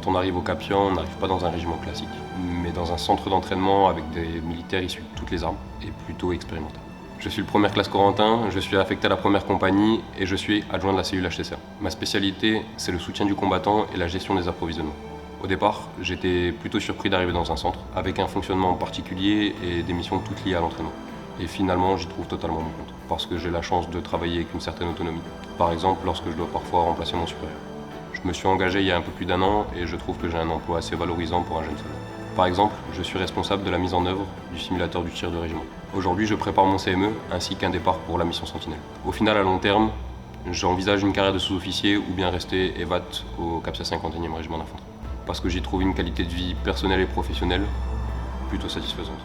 Quand on arrive au Capsia, on n'arrive pas dans un régiment classique, mais dans un centre d'entraînement avec des militaires issus de toutes les armes et plutôt expérimentés. Je suis le première classe Corentin, je suis affecté à la première compagnie et je suis adjoint de la cellule HTCA. Ma spécialité, c'est le soutien du combattant et la gestion des approvisionnements. Au départ, j'étais plutôt surpris d'arriver dans un centre, avec un fonctionnement particulier et des missions toutes liées à l'entraînement. Et finalement, j'y trouve totalement mon compte, parce que j'ai la chance de travailler avec une certaine autonomie. Par exemple, lorsque je dois parfois remplacer mon supérieur. Je me suis engagé il y a un peu plus d'1 an et je trouve que j'ai un emploi assez valorisant pour un jeune soldat. Par exemple, je suis responsable de la mise en œuvre du simulateur du tir de régiment. Aujourd'hui, je prépare mon CME ainsi qu'un départ pour la mission Sentinelle. Au final, à long terme, j'envisage une carrière de sous-officier ou bien rester EVAT au CAPSA 51e régiment d'infanterie. Parce que j'y trouve une qualité de vie personnelle et professionnelle plutôt satisfaisante.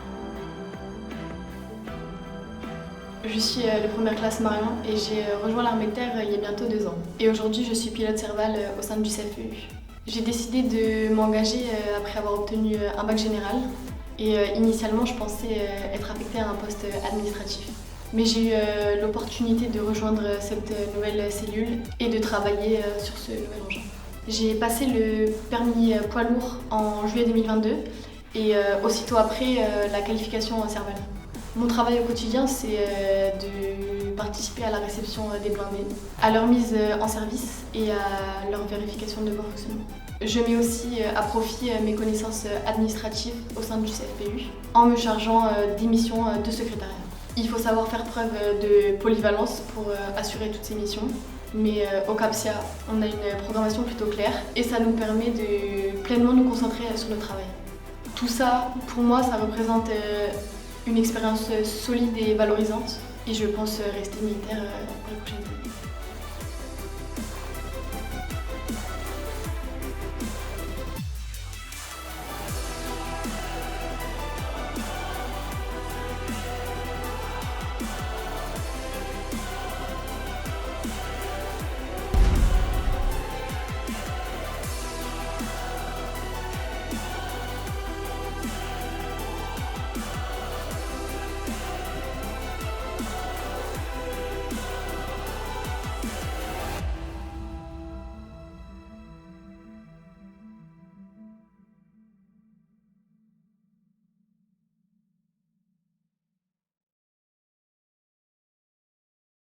Je suis de première classe Marion et j'ai rejoint l'armée de terre il y a bientôt 2 ans. Et aujourd'hui, je suis pilote Serval au sein du CFEU. J'ai décidé de m'engager après avoir obtenu un bac général. Et initialement, je pensais être affectée à un poste administratif. Mais j'ai eu l'opportunité de rejoindre cette nouvelle cellule et de travailler sur ce nouvel engin. J'ai passé le permis poids lourd en juillet 2022 et aussitôt après la qualification en Serval. Mon travail au quotidien, c'est de participer à la réception des blindés, à leur mise en service et à leur vérification de bon fonctionnement. Je mets aussi à profit mes connaissances administratives au sein du CFPU en me chargeant des missions de secrétariat. Il faut savoir faire preuve de polyvalence pour assurer toutes ces missions. Mais au CAPSIA, on a une programmation plutôt claire et ça nous permet de pleinement nous concentrer sur notre travail. Tout ça, pour moi, ça représente une expérience solide et valorisante et je pense rester militaire pour les prochaines années.